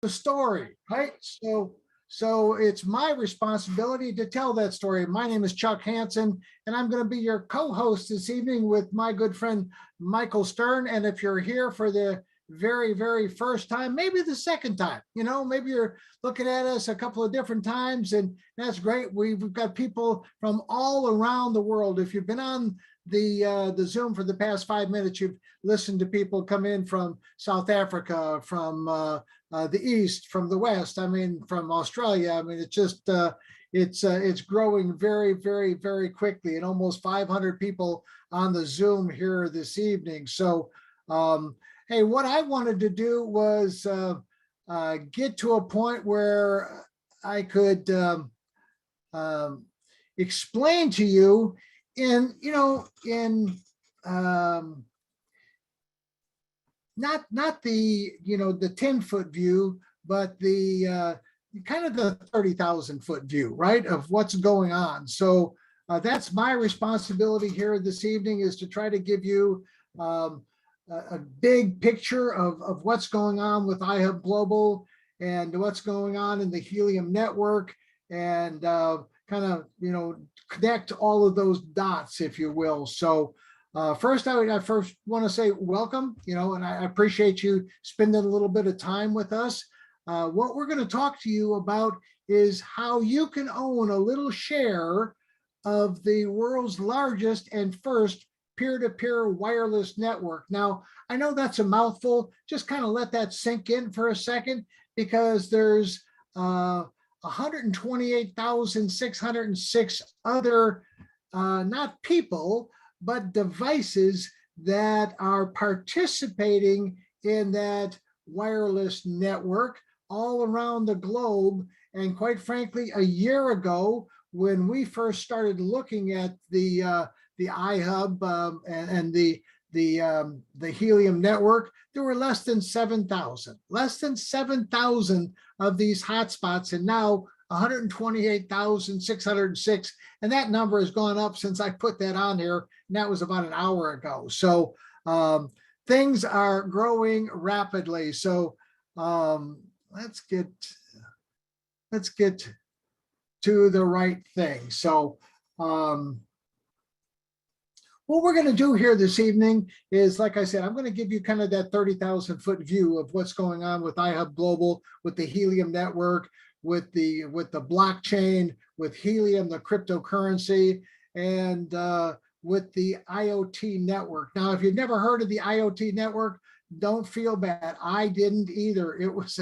the story, right? So it's my responsibility to tell that story. My name is Chuck Hansen, and I'm going to be your co-host this evening with my good friend Michael Stern. And if you're here for the very, very first time, maybe the second time, maybe you're looking at us a couple of different times, and that's great. We've got people from all around the world. If you've been on the Zoom for the past 5 minutes, you've listened to people come in from South Africa, from the East, from the West, from Australia. It's just, it's growing very, very, very quickly, and almost 500 people on the Zoom here this evening. So, hey, what I wanted to do was get to a point where I could explain to you in not the the 10-foot view, but the kind of the 30,000-foot view, right, of what's going on. So that's my responsibility here this evening, is to try to give you a big picture of what's going on with iHub Global and what's going on in the Helium network, and kind of connect all of those dots, if you will. So first, I first want to say welcome, and I appreciate you spending a little bit of time with us. What we're going to talk to you about is how you can own a little share of the world's largest and first peer-to-peer wireless network. Now, I know that's a mouthful. Just kind of let that sink in for a second, because there's 128,606 other, not people, but devices that are participating in that wireless network all around the globe. And quite frankly, a year ago, when we first started looking at the iHub and the Helium network, there were less than 7,000 of these hotspots, and now 128,606. And that number has gone up since I put that on here, and that was about an hour ago. So things are growing rapidly. So let's get to the right thing. So what we're going to do here this evening is, like I said, I'm going to give you kind of that 30,000-foot view of what's going on with iHub Global, with the Helium network, with the blockchain, with Helium, the cryptocurrency, and with the IoT network. Now, if you've never heard of the IoT network, don't feel bad. I didn't either. It was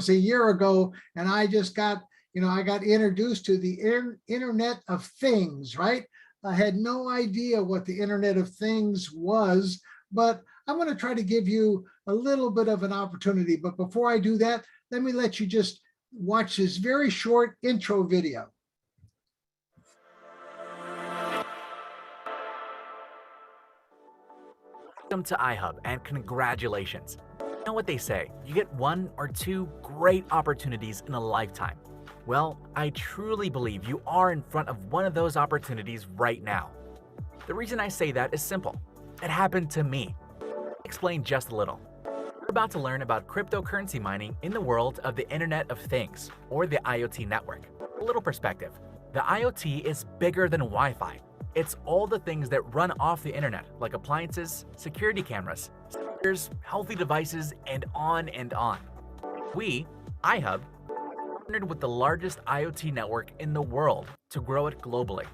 a year ago, and I just got I got introduced to the Internet of Things, right? I had no idea what the Internet of Things was, but I'm going to try to give you a little bit of an opportunity. But before I do that, let me let you just watch this very short intro video. Welcome to iHub, and congratulations. You know what they say, you get one or two great opportunities in a lifetime. Well, I truly believe you are in front of one of those opportunities right now. The reason I say that is simple. It happened to me. I'll explain just a little. We're about to learn about cryptocurrency mining in the world of the Internet of Things, or the IoT network. A little perspective. The IoT is bigger than Wi-Fi. It's all the things that run off the internet, like appliances, security cameras, sensors, healthy devices, and on and on. We, iHub, partnered with the largest IoT network in the world to grow it globally.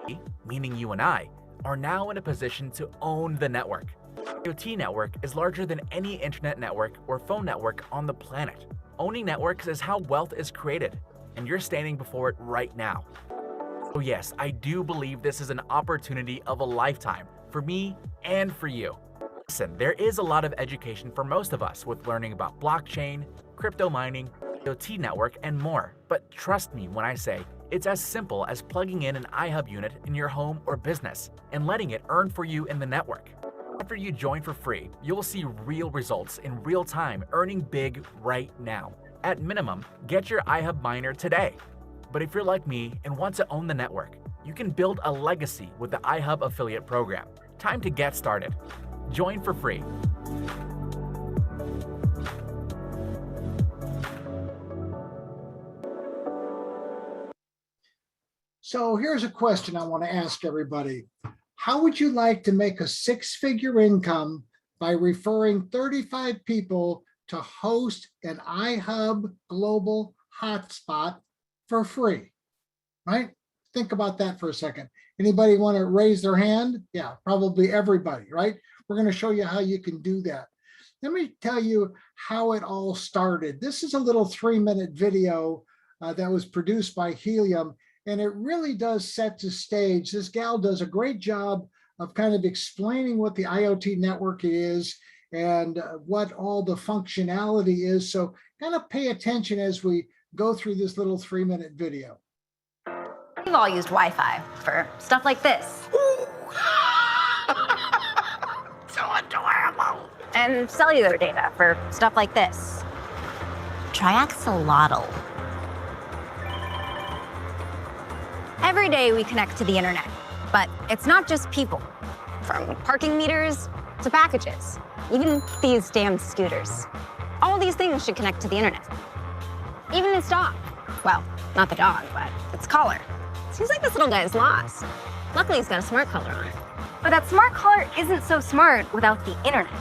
We, meaning you and I, are now in a position to own the network. The IoT network is larger than any internet network or phone network on the planet. Owning networks is how wealth is created, and you're standing before it right now. So yes, I do believe this is an opportunity of a lifetime for me and for you. Listen, there is a lot of education for most of us with learning about blockchain, crypto mining, IoT network, and more. But trust me when I say it's as simple as plugging in an iHub unit in your home or business and letting it earn for you in the network. After you join for free, you'll see real results in real time, earning big right now. At minimum, get your iHub miner today. But if you're like me and want to own the network, you can build a legacy with the iHub affiliate program. Time to get started. Join for free. So here's a question I want to ask everybody. How would you like to make a six-figure income by referring 35 people to host an iHub global hotspot for free? Right? Think about that for a second. Anybody want to raise their hand? Yeah, probably everybody, right? We're going to show you how you can do that. Let me tell you how it all started. This is a little 3-minute video that was produced by Helium, and it really does set the stage. This gal does a great job of kind of explaining what the IoT network is and what all the functionality is. So kind of pay attention as we go through this little 3-minute video. We've all used Wi-Fi for stuff like this. So adorable. And cellular data for stuff like this. Triaxolotl. Every day we connect to the internet, but it's not just people. From parking meters to packages, even these damn scooters. All these things should connect to the internet. Even this dog. Well, not the dog, but its collar. Seems like this little guy is lost. Luckily, he's got a smart collar on. But that smart collar isn't so smart without the internet.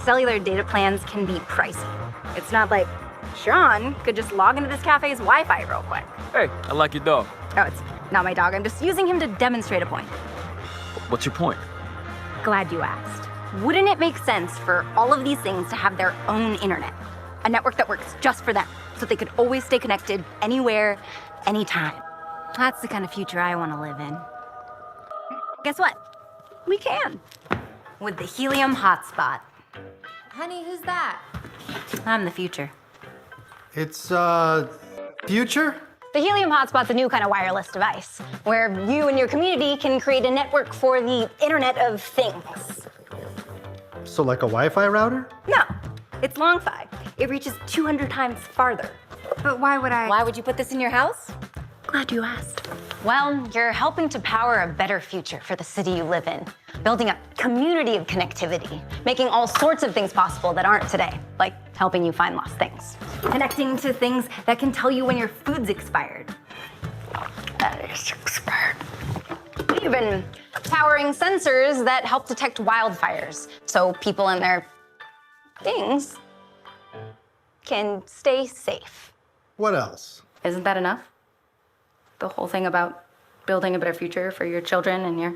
Cellular data plans can be pricey. It's not like Sean could just log into this cafe's Wi-Fi real quick. Hey, I like your dog. Oh, it's not my dog. I'm just using him to demonstrate a point. What's your point? Glad you asked. Wouldn't it make sense for all of these things to have their own internet? A network that works just for them, so they could always stay connected anywhere, anytime. That's the kind of future I want to live in. Guess what? We can. With the Helium hotspot. Honey, who's that? I'm the future. It's, future? The Helium hotspot's a new kind of wireless device, where you and your community can create a network for the Internet of Things. So like a Wi-Fi router? No, it's long-fi. It reaches 200 times farther. But why would I? Why would you put this in your house? Glad you asked. Well, you're helping to power a better future for the city you live in, building a community of connectivity, making all sorts of things possible that aren't today, like helping you find lost things, connecting to things that can tell you when your food's expired. That is expired. Even powering sensors that help detect wildfires, so people and their things can stay safe. What else? Isn't that enough? The whole thing about building a better future for your children and your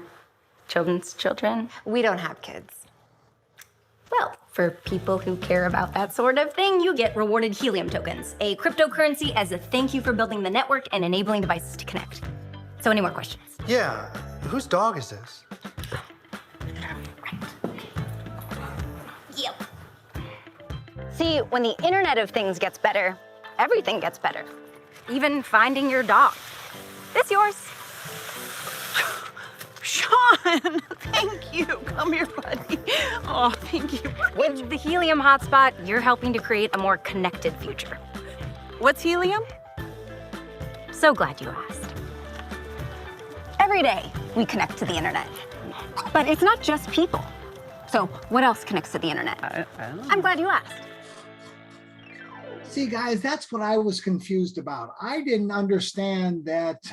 children's children? We don't have kids. Well, for people who care about that sort of thing, you get rewarded helium tokens, a cryptocurrency as a thank you for building the network and enabling devices to connect. So any more questions? Yeah, whose dog is this? Yep. See, when the Internet of Things gets better, everything gets better. Even finding your dog. This yours. Sean, thank you. Come here, buddy. Oh, thank you. With the Helium hotspot, you're helping to create a more connected future. What's helium? So glad you asked. Every day, we connect to the internet. But it's not just people. So what else connects to the internet? I don't know. I'm glad you asked. See, guys, that's what I was confused about. I didn't understand that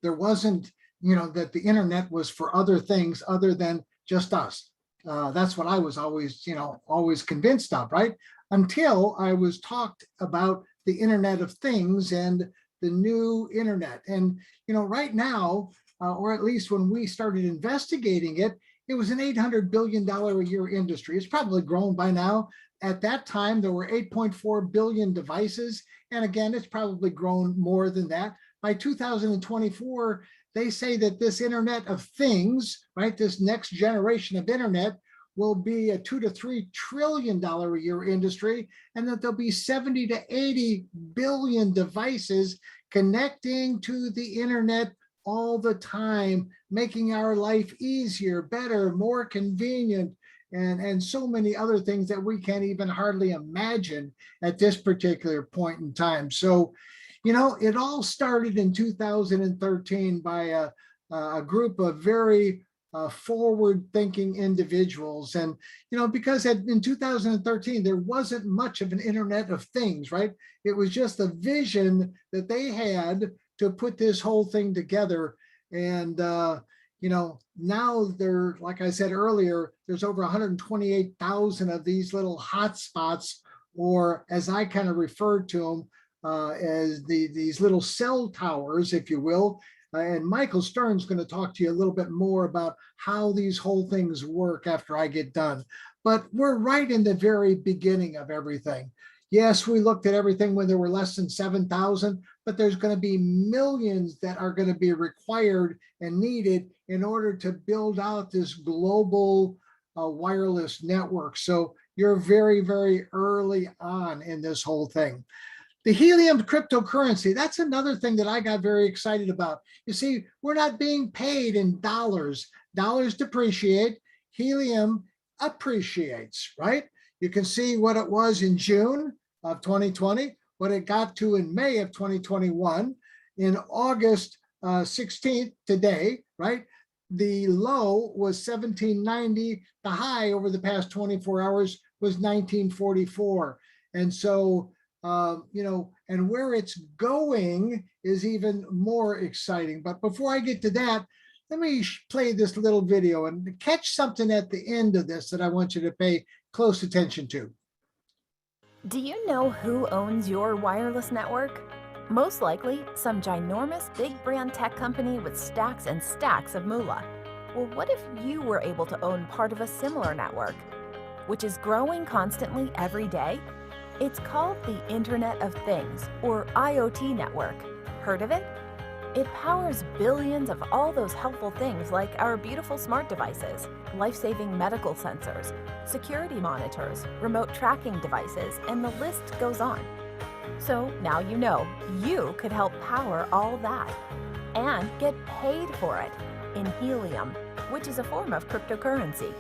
there wasn't, that the internet was for other things other than just us. That's what I was always convinced of, right? Until I was talked about the Internet of Things and the new internet. And, right now, or at least when we started investigating it, it was an $800 billion a year industry. It's probably grown by now. At that time, there were 8.4 billion devices. And again, it's probably grown more than that. By 2024, they say that this Internet of Things, right, this next generation of internet will be a $2 to $3 trillion a year industry, and that there'll be 70 to 80 billion devices connecting to the internet all the time, making our life easier, better, more convenient, and so many other things that we can't even hardly imagine at this particular point in time. So, it all started in 2013 by a group of very forward-thinking individuals. And, because in 2013, there wasn't much of an Internet of Things, right? It was just a vision that they had to put this whole thing together. And, now like I said earlier, there's over 128,000 of these little hotspots, or as I kind of referred to them, as these little cell towers, if you will. And Michael Stern's going to talk to you a little bit more about how these whole things work after I get done. But we're right in the very beginning of everything. Yes, we looked at everything when there were less than 7,000, but there's going to be millions that are going to be required and needed in order to build out this global wireless network. So you're very, very early on in this whole thing. The helium cryptocurrency, that's another thing that I got very excited about. You see, we're not being paid in dollars. Dollars depreciate, helium appreciates, right? You can see what it was in June of 2020, what it got to in May of 2021, in August 16th, today, right? The low was 1790, the high over the past 24 hours was 1944. And so, and where it's going is even more exciting. But before I get to that, let me play this little video and catch something at the end of this that I want you to pay close attention to. Do you know who owns your wireless network? Most likely, some ginormous big brand tech company with stacks and stacks of moolah. Well, what if you were able to own part of a similar network, which is growing constantly every day? It's called the Internet of Things, or IoT network. Heard of it? It powers billions of all those helpful things like our beautiful smart devices, life-saving medical sensors, security monitors, remote tracking devices, and the list goes on. So now you know you could help power all that and get paid for it in helium, which is a form of cryptocurrency.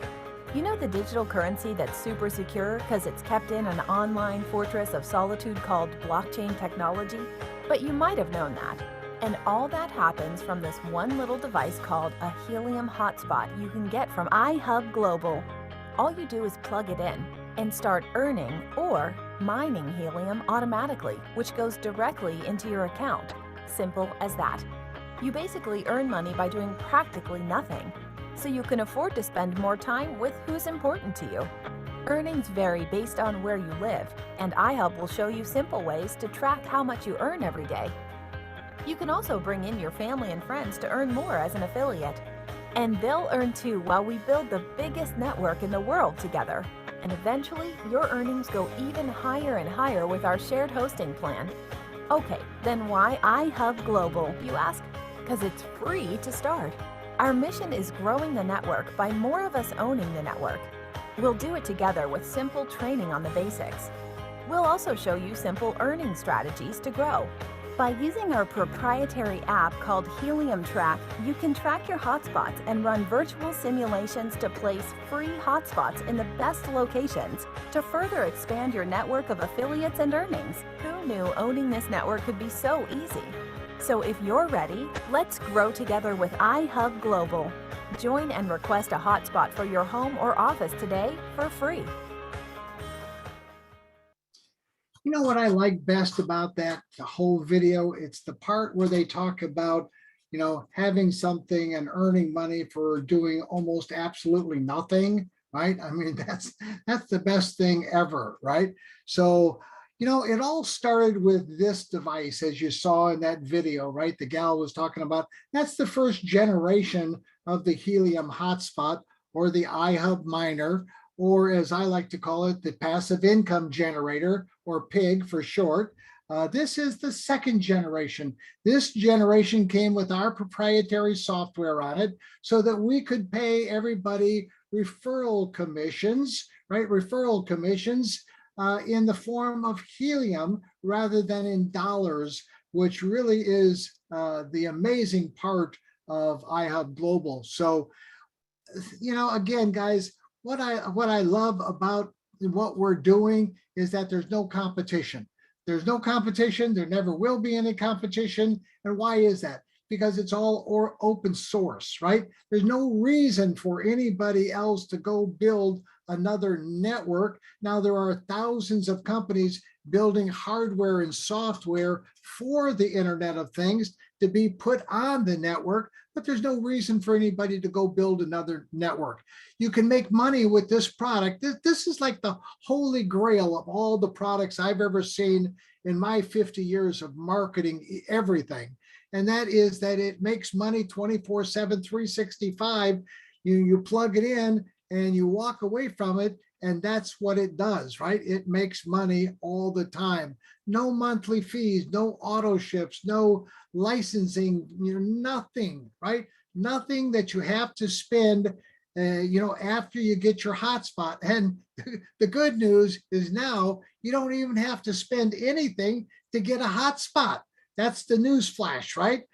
You know the digital currency that's super secure because it's kept in an online fortress of solitude called blockchain technology? But you might have known that. And all that happens from this one little device called a helium hotspot you can get from iHub Global. All you do is plug it in and start earning or mining helium automatically, which goes directly into your account. Simple as that. You basically earn money by doing practically nothing, so you can afford to spend more time with who's important to you. Earnings vary based on where you live, and iHub will show you simple ways to track how much you earn every day. You can also bring in your family and friends to earn more as an affiliate. And they'll earn too while we build the biggest network in the world together. And eventually, your earnings go even higher and higher with our shared hosting plan. Okay, then why iHub Global, you ask? Because it's free to start. Our mission is growing the network by more of us owning the network. We'll do it together with simple training on the basics. We'll also show you simple earning strategies to grow. By using our proprietary app called Helium Track, you can track your hotspots and run virtual simulations to place free hotspots in the best locations to further expand your network of affiliates and earnings. Who knew owning this network could be so easy? So if you're ready, let's grow together with iHub Global. Join and request a hotspot for your home or office today for free. You know what I like best about the whole video? It's the part where they talk about, having something and earning money for doing almost absolutely nothing, right? I mean, that's the best thing ever, right? So, it all started with this device, as you saw in that video, right? The gal was talking about, that's the first generation of the helium hotspot, or the iHub miner, or as I like to call it, the passive income generator, or PIG for short. This is the second generation. This generation came with our proprietary software on it so that we could pay everybody referral commissions, right? Referral commissions in the form of helium rather than in dollars, which really is the amazing part of iHub Global. So, again, guys, what I love about what we're doing is that there's no competition. There's no competition. There never will be any competition. And why is that? Because it's all open source, right? There's no reason for anybody else to go build another network. Now, there are thousands of companies building hardware and software for the Internet of Things to be put on the network, but there's no reason for anybody to go build another network. You can make money with this product. This is like the holy grail of all the products I've ever seen in my 50 years of marketing everything. And that is that it makes money 24/7, 365. You plug it in and you walk away from it, and that's what it does, right? It makes money all the time. No monthly fees, no auto ships, no licensing, nothing, right? Nothing that you have to spend, after you get your hotspot. And the good news is now you don't even have to spend anything to get a hotspot. That's the news flash, right?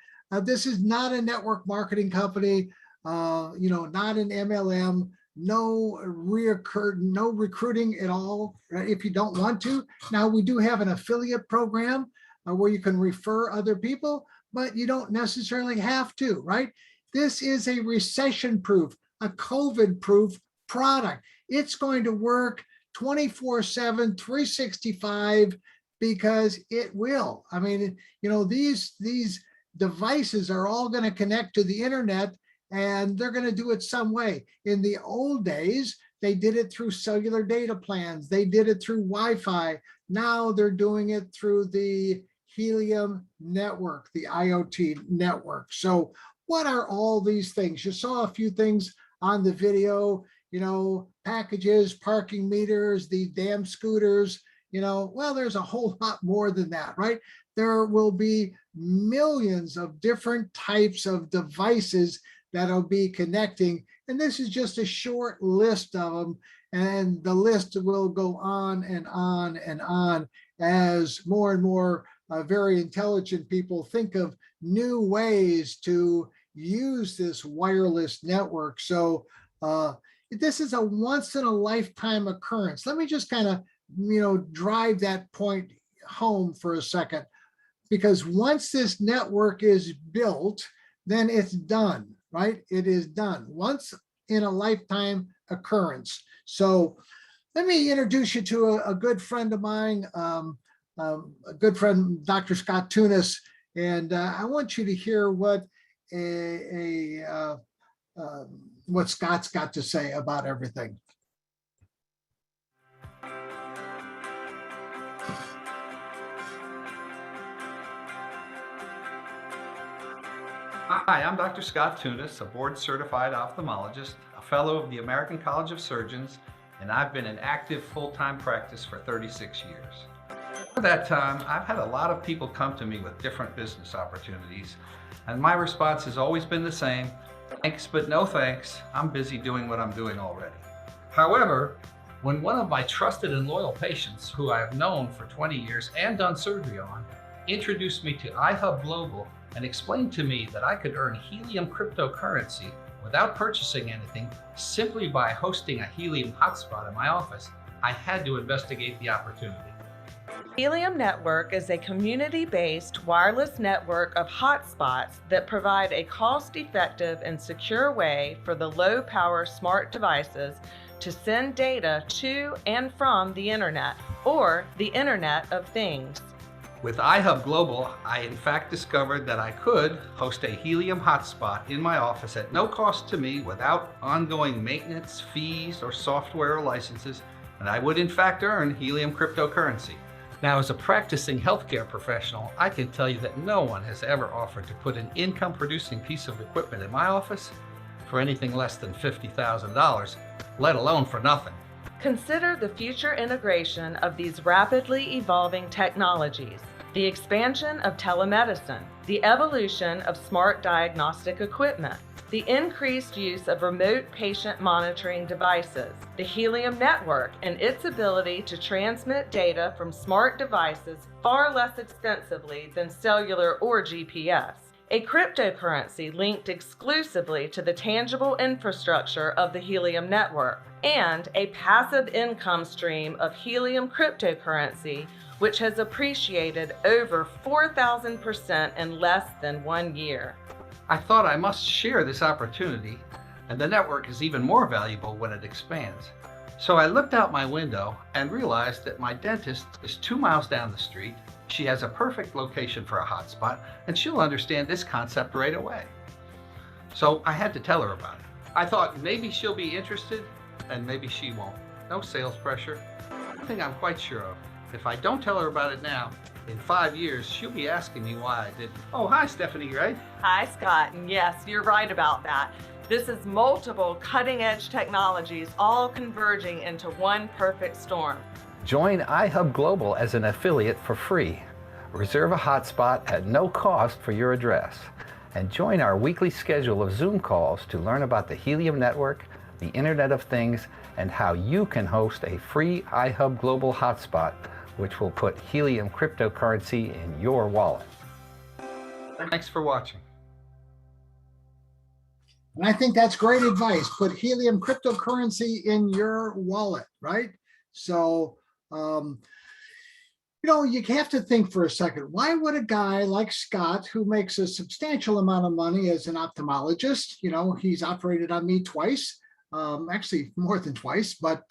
This is not a network marketing company, not an MLM. No recruiting at all, right, if you don't want to. Now, we do have an affiliate program where you can refer other people, but you don't necessarily have to, right? This is a recession-proof, a COVID-proof product. It's going to work 24/7, 365 because it will. I mean, these devices are all going to connect to the internet, and they're going to do it some way. In the old days, they did it through cellular data plans. They did it through Wi-Fi. Now they're doing it through the Helium network, the IoT network. So what are all these things? You saw a few things on the video, packages, parking meters, these damn scooters, well, there's a whole lot more than that, right? There will be millions of different types of devices that'll be connecting. And this is just a short list of them. And the list will go on and on and on as more and more very intelligent people think of new ways to use this wireless network. So this is a once in a lifetime occurrence. Let me just kind of, drive that point home for a second, because once this network is built, then it's done, right? It is done. Once in a lifetime occurrence. So let me introduce you to a good friend of mine, a good friend, Dr. Scott Tunis, and I want you to hear what what Scott's got to say about everything. Hi, I'm Dr. Scott Tunis, a board-certified ophthalmologist, a fellow of the American College of Surgeons, and I've been in active full-time practice for 36 years. For that time, I've had a lot of people come to me with different business opportunities, and my response has always been the same: thanks, but no thanks. I'm busy doing what I'm doing already. However, when one of my trusted and loyal patients, who I have known for 20 years and done surgery on, introduced me to iHub Global and explained to me that I could earn Helium cryptocurrency without purchasing anything simply by hosting a Helium hotspot in my office, I had to investigate the opportunity. Helium Network is a community-based wireless network of hotspots that provide a cost-effective and secure way for the low-power smart devices to send data to and from the internet, or the Internet of Things. With iHub Global, I in fact discovered that I could host a Helium hotspot in my office at no cost to me, without ongoing maintenance, fees, or software or licenses, and I would in fact earn Helium cryptocurrency. Now, as a practicing healthcare professional, I can tell you that no one has ever offered to put an income-producing piece of equipment in my office for anything less than $50,000, let alone for nothing. Consider the future integration of these rapidly evolving technologies, the expansion of telemedicine, the evolution of smart diagnostic equipment, the increased use of remote patient monitoring devices, the Helium network and its ability to transmit data from smart devices far less expensively than cellular or GPS, a cryptocurrency linked exclusively to the tangible infrastructure of the Helium network, and a passive income stream of Helium cryptocurrency, which has appreciated over 4,000% in less than 1 year. I thought I must share this opportunity, and the network is even more valuable when it expands. So I looked out my window and realized that my dentist is 2 miles down the street. She has a perfect location for a hotspot, and she'll understand this concept right away. So I had to tell her about it. I thought maybe she'll be interested, and maybe she won't. No sales pressure. One thing I'm quite sure of, if I don't tell her about it now, in 5 years, she'll be asking me why I didn't. Oh, hi, Stephanie, right? Hi, Scott. And yes, you're right about that. This is multiple cutting-edge technologies all converging into one perfect storm. Join iHub Global as an affiliate for free. Reserve a hotspot at no cost for your address. And join our weekly schedule of Zoom calls to learn about the Helium Network, the Internet of Things, and how you can host a free iHub Global hotspot, which will put Helium cryptocurrency in your wallet. Thanks for watching. And I think that's great advice. Put Helium cryptocurrency in your wallet, right? So, you have to think for a second. Why would a guy like Scott, who makes a substantial amount of money as an ophthalmologist, he's operated on me twice, actually more than twice, but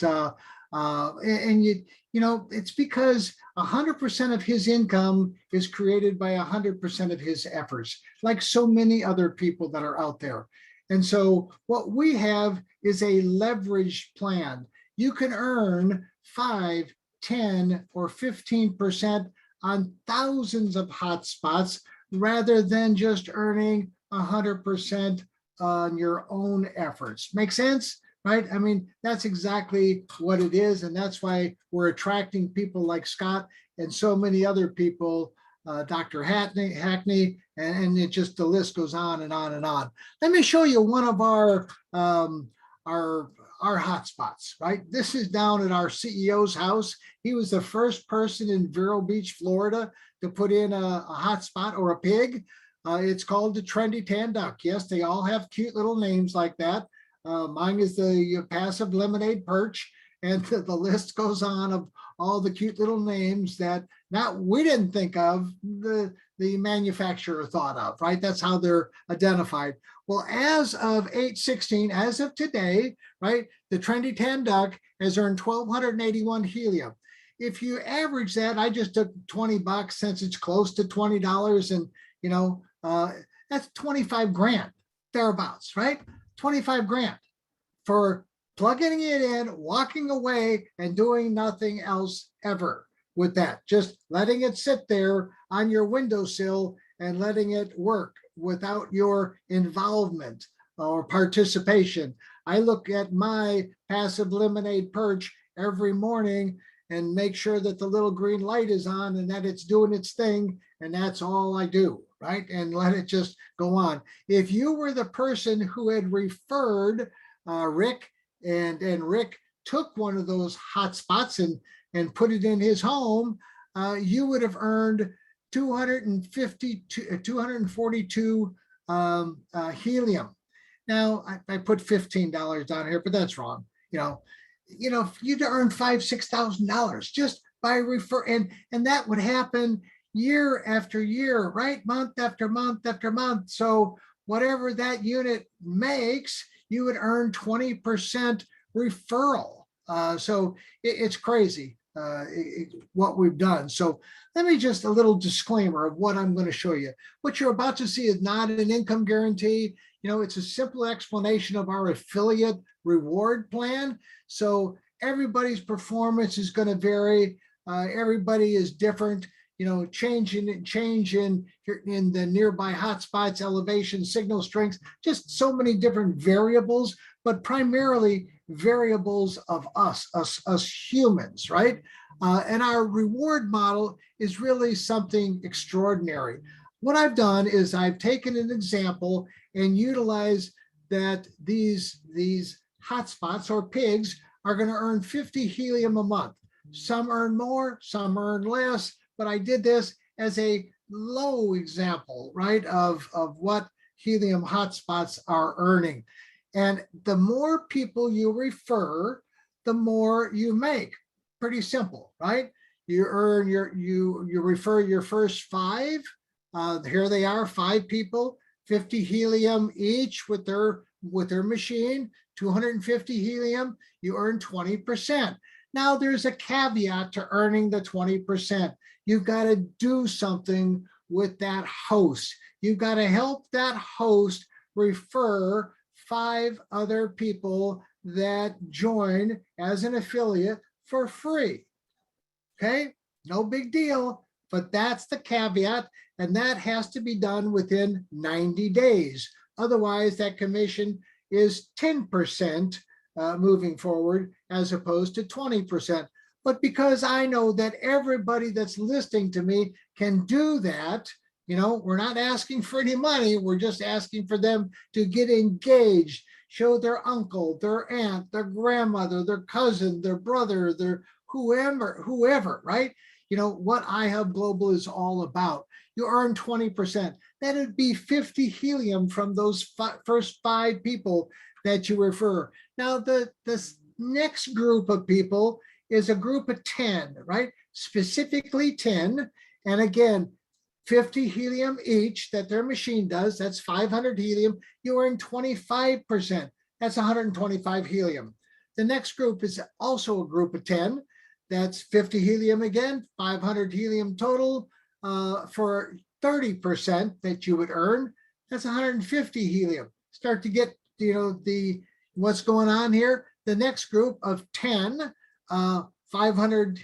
it's because 100% of his income is created by 100% of his efforts, like so many other people that are out there. And so what we have is a leverage plan. You can earn 5, 10, or 15% on thousands of hotspots rather than just earning 100% on your own efforts. Make sense? Right? I mean, that's exactly what it is. And that's why we're attracting people like Scott and so many other people, Dr. Hackney, and it just, the list goes on and on and on. Let me show you one of our hotspots, right? This is down at our CEO's house. He was the first person in Vero Beach, Florida to put in a hotspot or a pig. It's called the Trendy Tan Duck. Yes, they all have cute little names like that. Mine is the Passive Lemonade Perch, and the list goes on of all the cute little names that we didn't think of, the manufacturer thought of, right? That's how they're identified. Well, as of 8/16, as of today, right, the Trendy Tan Duck has earned 1,281 helium. If you average that, I just took $20 since it's close to $20, and that's 25 grand, thereabouts, right? 25 grand for plugging it in, walking away, and doing nothing else ever with that. Just letting it sit there on your windowsill and letting it work without your involvement or participation. I look at my Passive Lemonade Perch every morning and make sure that the little green light is on and that it's doing its thing, and that's all I do, right? And let it just go on. If you were the person who had referred Rick, and Rick took one of those hotspots and put it in his home, you would have earned 242 helium. Now I put $15 down here, but that's wrong. You'd earn $5,000-$6,000 just by and that would happen year after year, right? Month after month after month. So whatever that unit makes, you would earn 20% referral. So it's crazy what we've done. So let me just a little disclaimer of what I'm going to show you. What you're about to see is not an income guarantee. It's a simple explanation of our affiliate reward plan. So everybody's performance is going to vary. Everybody is different. Change in the nearby hotspots, elevation, signal strengths, just so many different variables, but primarily variables of us humans, right? And our reward model is really something extraordinary. What I've done is I've taken an example and utilized that these hotspots or pigs are going to earn 50 helium a month. Some earn more, some earn less, but I did this as a low example, right, of what helium hotspots are earning. And the more people you refer, the more you make. Pretty simple, right? You earn you refer your first 5. Here they are, 5 people, 50 helium each with their machine, 250 helium, you earn 20%. Now there's a caveat to earning the 20%. You've got to do something with that host. You've got to help that host refer 5 other people that join as an affiliate for free. Okay, no big deal, but that's the caveat, and that has to be done within 90 days. Otherwise, that commission is 10% moving forward as opposed to 20%. But because I know that everybody that's listening to me can do that, we're not asking for any money. We're just asking for them to get engaged, show their uncle, their aunt, their grandmother, their cousin, their brother, their whoever, right? What iHub Global is all about. You earn 20%. That'd be 50 helium from those first 5 people that you refer. Now, this next group of people is a group of 10, right? Specifically 10. And again, 50 helium each that their machine does. That's 500 helium. You earn 25%. That's 125 helium. The next group is also a group of 10. That's 50 helium again, 500 helium total for 30% that you would earn. That's 150 helium. Start to get, what's going on here. The next group of 10, 500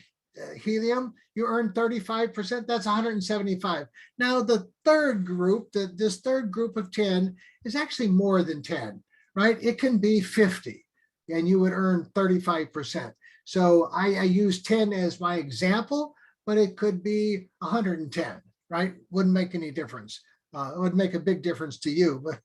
helium, you earn 35%. That's 175. Now the third group, this third group of 10 is actually more than 10, right? It can be 50 and you would earn 35%. So I use 10 as my example, but it could be 110, right? Wouldn't make any difference. It would make a big difference to you but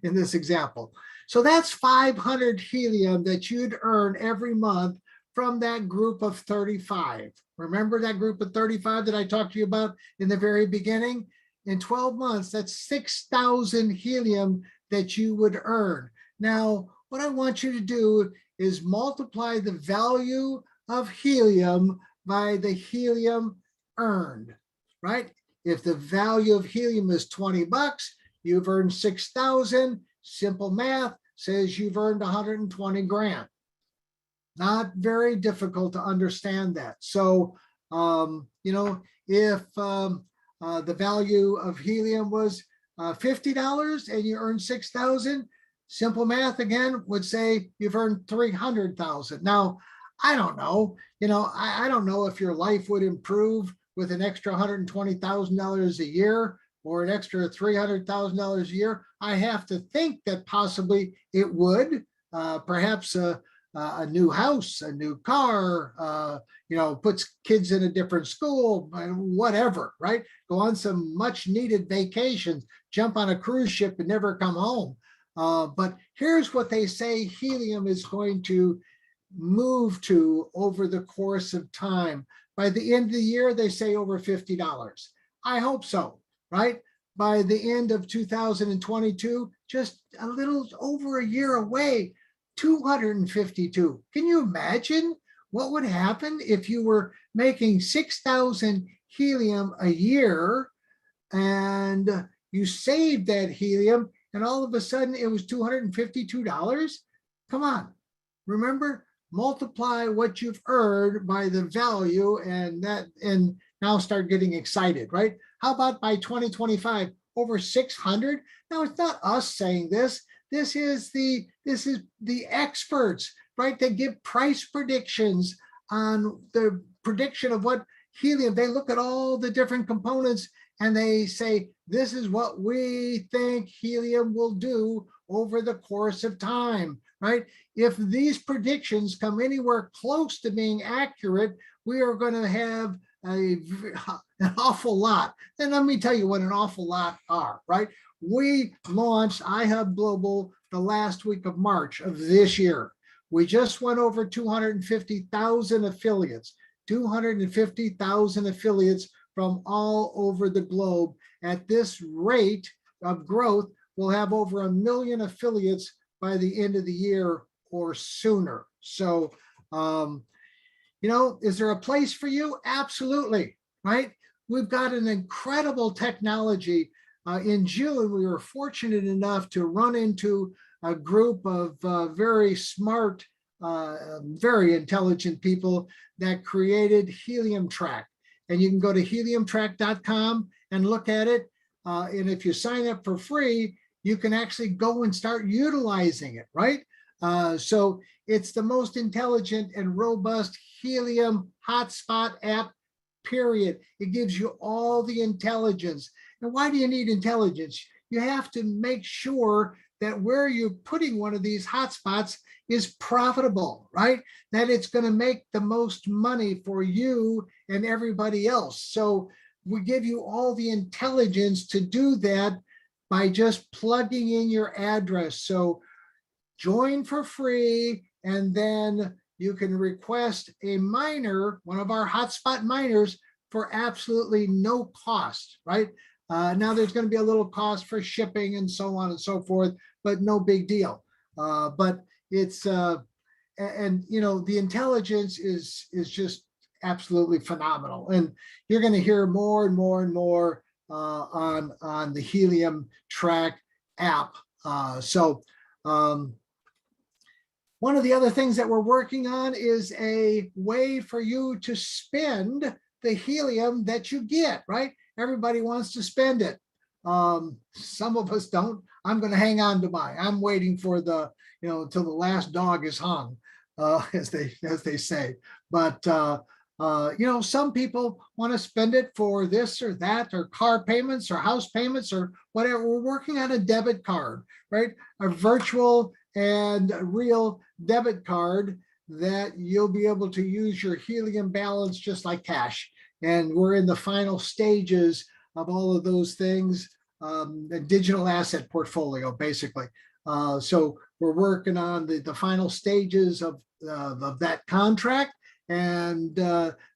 in this example. So that's 500 helium that you'd earn every month from that group of 35. Remember that group of 35 that I talked to you about in the very beginning? In 12 months, that's 6,000 helium that you would earn. Now, what I want you to do is multiply the value of helium by the helium earned, right? If the value of helium is 20 bucks, you've earned 6,000. Simple math says you've earned 120 grand. Not very difficult to understand that. So, if the value of helium was $50 and you earn 6,000, simple math again would say you've earned 300,000. Now, I don't know, I don't know if your life would improve with an extra $120,000 a year or an extra $300,000 a year. I have to think that possibly it would, perhaps a new house, a new car, puts kids in a different school, whatever, right? Go on some much needed vacations, jump on a cruise ship and never come home. But here's what they say helium is going to move to over the course of time. By the end of the year, they say over $50. I hope so, right? By the end of 2022, just a little over a year away, 252. Can you imagine what would happen if you were making 6,000 helium a year and you saved that helium and all of a sudden it was $252? Come on, remember, multiply what you've earned by the value and now start getting excited, right? How about by 2025, over 600? Now, it's not us saying this. This is the experts, right? They give price predictions on the prediction of what helium. They look at all the different components and they say, this is what we think helium will do over the course of time, right? If these predictions come anywhere close to being accurate, we are going to have an awful lot. And let me tell you what an awful lot are, right? We launched iHub Global the last week of March of this year. We just went over 250,000 affiliates, 250,000 affiliates from all over the globe. At this rate of growth, we'll have over 1 million affiliates by the end of the year or sooner. So, is there a place for you? Absolutely, right? We've got an incredible technology. In June, we were fortunate enough to run into a group of very smart, very intelligent people that created Helium Track. And you can go to heliumtrack.com and look at it. And if you sign up for free, you can actually go and start utilizing it, right? So it's the most intelligent and robust helium hotspot app, period. It gives you all the intelligence. And why do you need intelligence? You have to make sure that where you're putting one of these hotspots is profitable, right? That it's going to make the most money for you and everybody else. So we give you all the intelligence to do that by just plugging in your address. So join for free, and then you can request a miner, one of our hotspot miners, for absolutely no cost, right? Now there's going to be a little cost for shipping and so on and so forth, but no big deal. But it's, and you know, the intelligence is just absolutely phenomenal. And you're going to hear more and more and more on the Helium Track app. One of the other things that we're working on is a way for you to spend the helium that you get, right? Everybody wants to spend it. Some of us don't. I'm going to hang on to mine. I'm waiting for the, you know, until the last dog is hung, as they say. But you know, some people want to spend it for this or that, or car payments or house payments or whatever. We're working on a debit card, right? A virtual and real debit card that you'll be able to use your helium balance just like cash. And we're in the final stages of all of those things, the digital asset portfolio, basically. So we're working on the final stages of that contract. And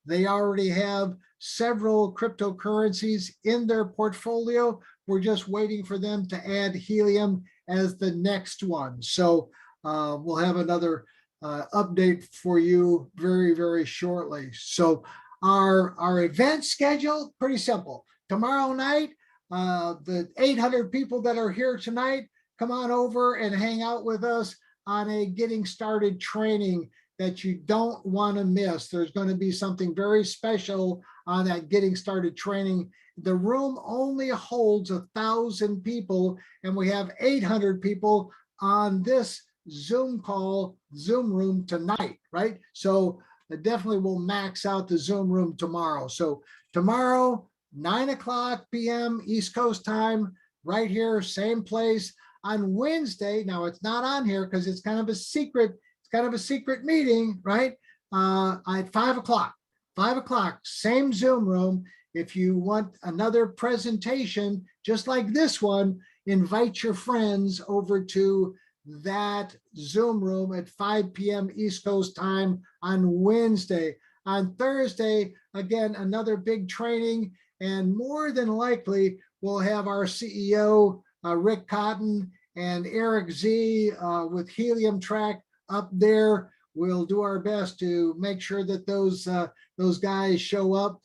they already have several cryptocurrencies in their portfolio. We're just waiting for them to add helium as the next one. So we'll have another update for you very, very shortly. So our event schedule, pretty simple. Tomorrow night, the 800 people that are here tonight, come on over and hang out with us on a getting started training that you don't want to miss. There's going to be something very special on that getting started training. The room only holds 1,000 people, and we have 800 people on this Zoom room tonight, right? So it definitely will max out the Zoom room tomorrow. So tomorrow, 9:00 p.m. East Coast time, right here, same place. On Wednesday, now it's not on here because it's kind of a secret. It's kind of a secret meeting, right? At 5:00. 5:00, same Zoom room. If you want another presentation, just like this one, invite your friends over to that Zoom room at 5 p.m. East Coast time on Wednesday. On Thursday, again, another big training, and more than likely, we'll have our CEO, Rick Cotton, and Eric Z with Helium Track up there. We'll do our best to make sure that those guys show up.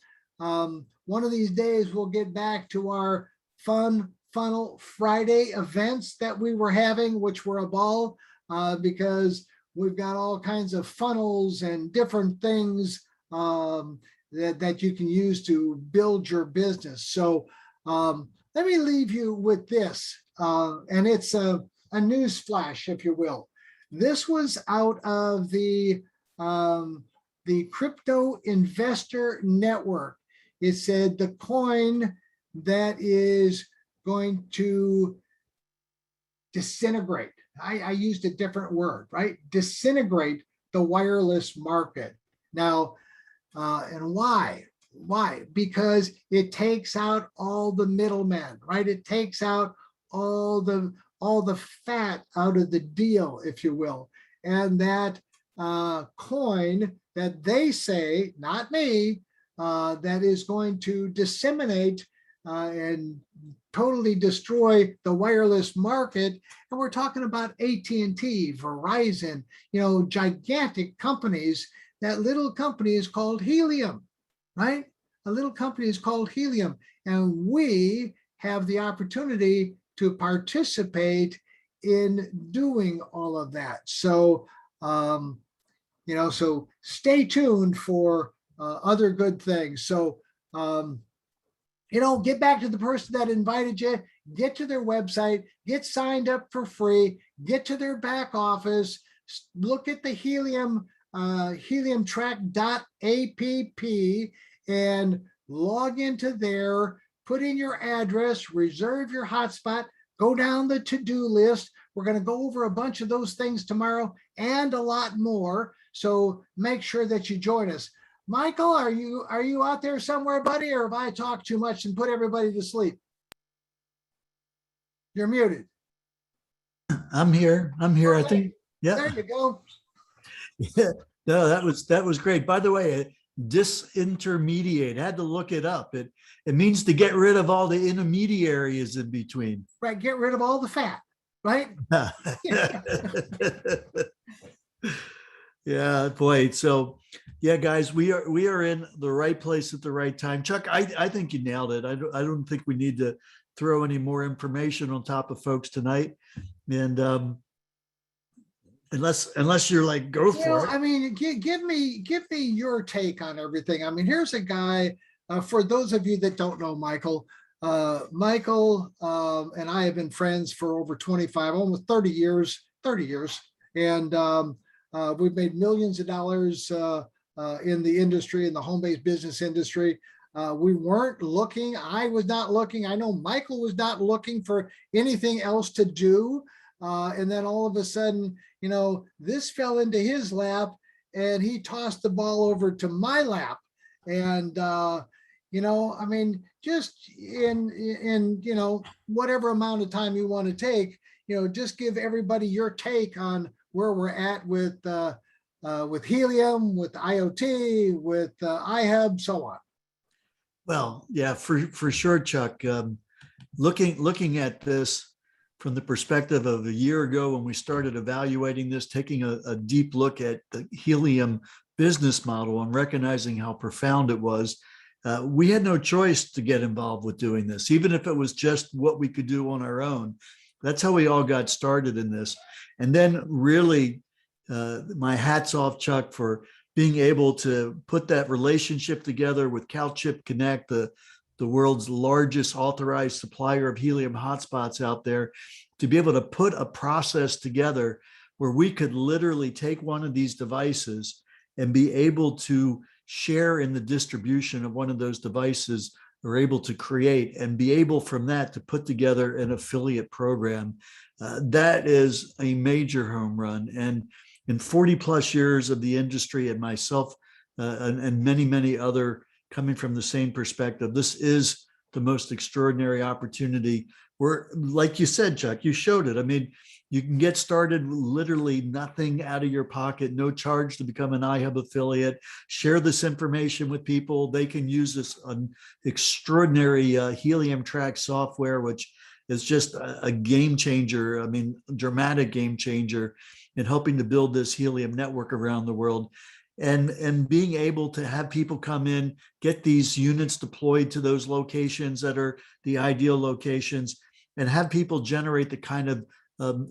One of these days, we'll get back to our Fun Funnel Friday events that we were having, which were a ball, because we've got all kinds of funnels and different things that you can use to build your business. So let me leave you with this, and it's a news flash, if you will. This was out of the Crypto Investor Network. It said the coin that is going to disintegrate. I used a different word, right? Disintegrate the wireless market. Now, and why? Why? Because it takes out all the middlemen, right? It takes out all the fat out of the deal, if you will. And that coin that they say, not me, that is going to disseminate and totally destroy the wireless market. And we're talking about AT&T, Verizon, you know, gigantic companies. That little company is called Helium, right? A little company is called Helium. And we have the opportunity to participate in doing all of that. So, so stay tuned for other good things. So, get back to the person that invited you, get to their website, get signed up for free, get to their back office, look at the heliumtrack.app and log into there, put in your address, reserve your hotspot, go down the to-do list. We're going to go over a bunch of those things tomorrow and a lot more. So make sure that you join us. Michael, are you out there somewhere, buddy, or have I talked too much and put everybody to sleep? You're muted. I'm here. Okay. I think. Yeah. There you go. Yeah. No, that was great. By the way, disintermediate. I had to look it up. It means to get rid of all the intermediaries in between. Right. Get rid of all the fat. Right. Yeah, boy. So, yeah, guys, we are in the right place at the right time. Chuck, I think you nailed it. I don't think we need to throw any more information on top of folks tonight. And unless you're like, go for it. I mean, give me your take on everything. I mean, here's a guy. For those of you that don't know Michael, Michael and I have been friends for over 25, almost 30 years, and we've made millions of dollars in the industry, in the home-based business industry. We weren't looking. I was not looking. I know Michael was not looking for anything else to do. And then all of a sudden, this fell into his lap and he tossed the ball over to my lap. And, I mean, just in whatever amount of time you want to take, just give everybody your take on where we're at with helium, with IoT, with iHub, so on. Well, yeah, for sure, Chuck. Looking at this from the perspective of a year ago when we started evaluating this, taking a deep look at the helium business model and recognizing how profound it was, we had no choice to get involved with doing this, even if it was just what we could do on our own. That's how we all got started in this. And then really, my hat's off, Chuck, for being able to put that relationship together with CalChip Connect, the world's largest authorized supplier of helium hotspots out there, to be able to put a process together where we could literally take one of these devices and be able to share in the distribution of one of those devices, or able to create and be able from that to put together an affiliate program. That is a major home run. And in 40 plus years of the industry, and myself and many, many other coming from the same perspective, this is the most extraordinary opportunity where, like you said, Chuck, you showed it. I mean, you can get started literally nothing out of your pocket, no charge to become an iHub affiliate, share this information with people. They can use this extraordinary helium track software, which is just a game changer. I mean, dramatic game changer in helping to build this helium network around the world. And being able to have people come in, get these units deployed to those locations that are the ideal locations, and have people generate the kind of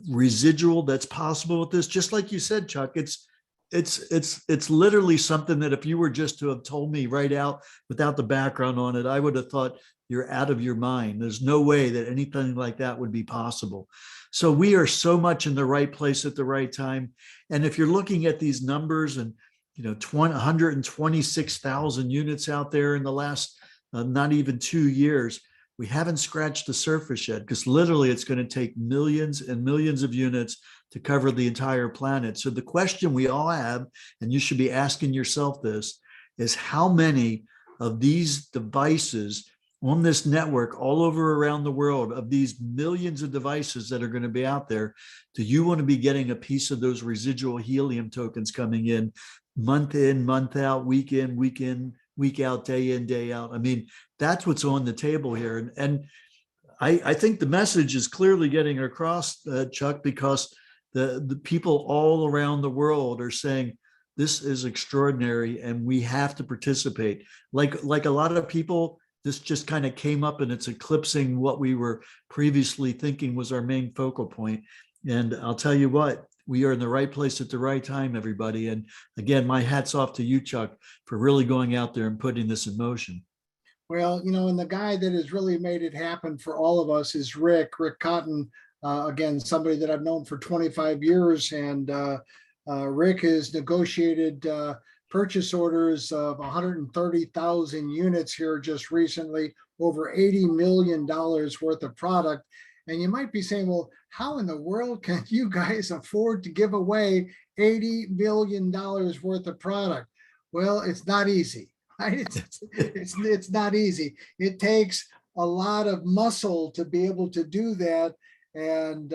residual that's possible with this. Just like you said, Chuck, it's literally something that if you were just to have told me right out without the background on it, I would have thought you're out of your mind. There's no way that anything like that would be possible. So we are so much in the right place at the right time. And if you're looking at these numbers and 126,000 units out there in the last not even 2 years, we haven't scratched the surface yet, because literally it's going to take millions and millions of units to cover the entire planet. So the question we all have, and you should be asking yourself this, is how many of these devices on this network all over around the world, of these millions of devices that are going to be out there, do you want to be getting a piece of those residual helium tokens coming in month in, month out, week in, week out, day in, day out? I mean, that's what's on the table here. And I think the message is clearly getting across, Chuck, because the people all around the world are saying, this is extraordinary and we have to participate. Like a lot of people, this just kind of came up and it's eclipsing what we were previously thinking was our main focal point. And I'll tell you what, we are in the right place at the right time, everybody. And again, my hat's off to you, Chuck, for really going out there and putting this in motion. Well, and the guy that has really made it happen for all of us is Rick Cotton. Again, somebody that I've known for 25 years. And Rick has negotiated purchase orders of 130,000 units here just recently, over $80 million worth of product. And you might be saying, well, how in the world can you guys afford to give away $80 million worth of product? Well, it's not easy. Right? It's not easy. It takes a lot of muscle to be able to do that. And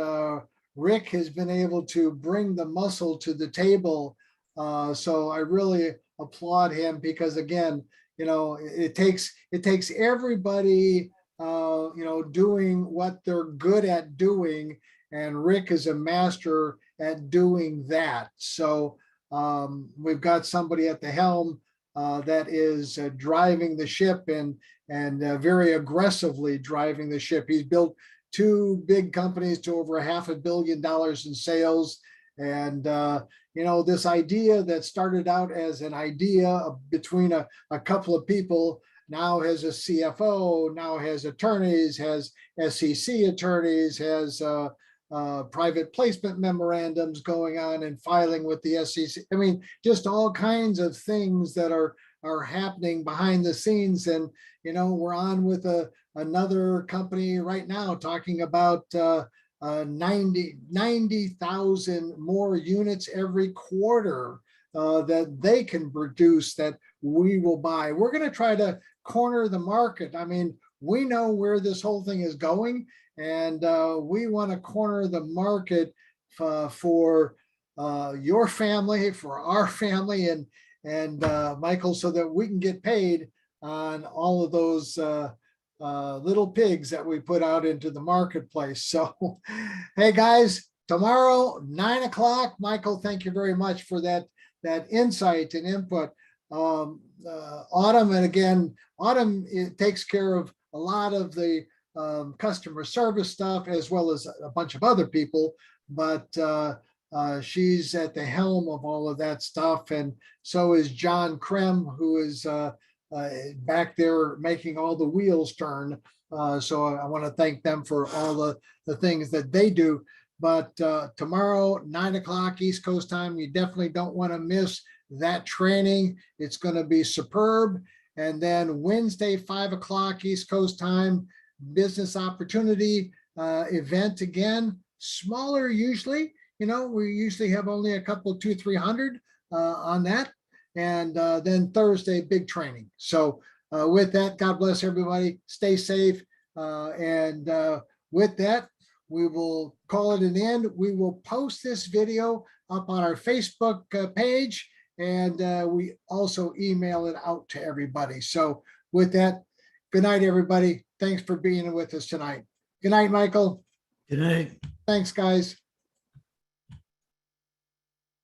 Rick has been able to bring the muscle to the table. So I really applaud him because, again, it takes everybody, doing what they're good at doing. And Rick is a master at doing that. So we've got somebody at the helm that is driving the ship and very aggressively driving the ship. He's built two big companies to over $500 million in sales. And, this idea that started out as an idea between a couple of people now has a CFO, now has attorneys, has SEC attorneys, has private placement memorandums going on and filing with the SEC. I mean, just all kinds of things that are happening behind the scenes. And, we're on with another company right now talking about 90,000 more units every quarter that they can produce that we will buy. We're going to try to corner the market. I mean, we know where this whole thing is going, and we want to corner the market for your family, for our family, and Michael, so that we can get paid on all of those little pigs that we put out into the marketplace. So, hey guys, tomorrow, 9:00, Michael, thank you very much for that insight and input. Autumn, and again, Autumn, it takes care of a lot of the customer service stuff, as well as a bunch of other people, but she's at the helm of all of that stuff. And so is John Krem, who is back there making all the wheels turn. So I want to thank them for all the things that they do. But tomorrow, 9:00 East Coast time, you definitely don't want to miss that training. It's going to be superb. And then Wednesday, 5:00 East Coast time, business opportunity event again, smaller usually. We usually have only a couple, 200-300 on that. And then Thursday, big training. So with that, God bless everybody. Stay safe. And with that, we will call it an end. We will post this video up on our Facebook page, and we also email it out to everybody. So with that, good night, everybody. Thanks for being with us tonight. Good night, Michael. Good night. Thanks, guys.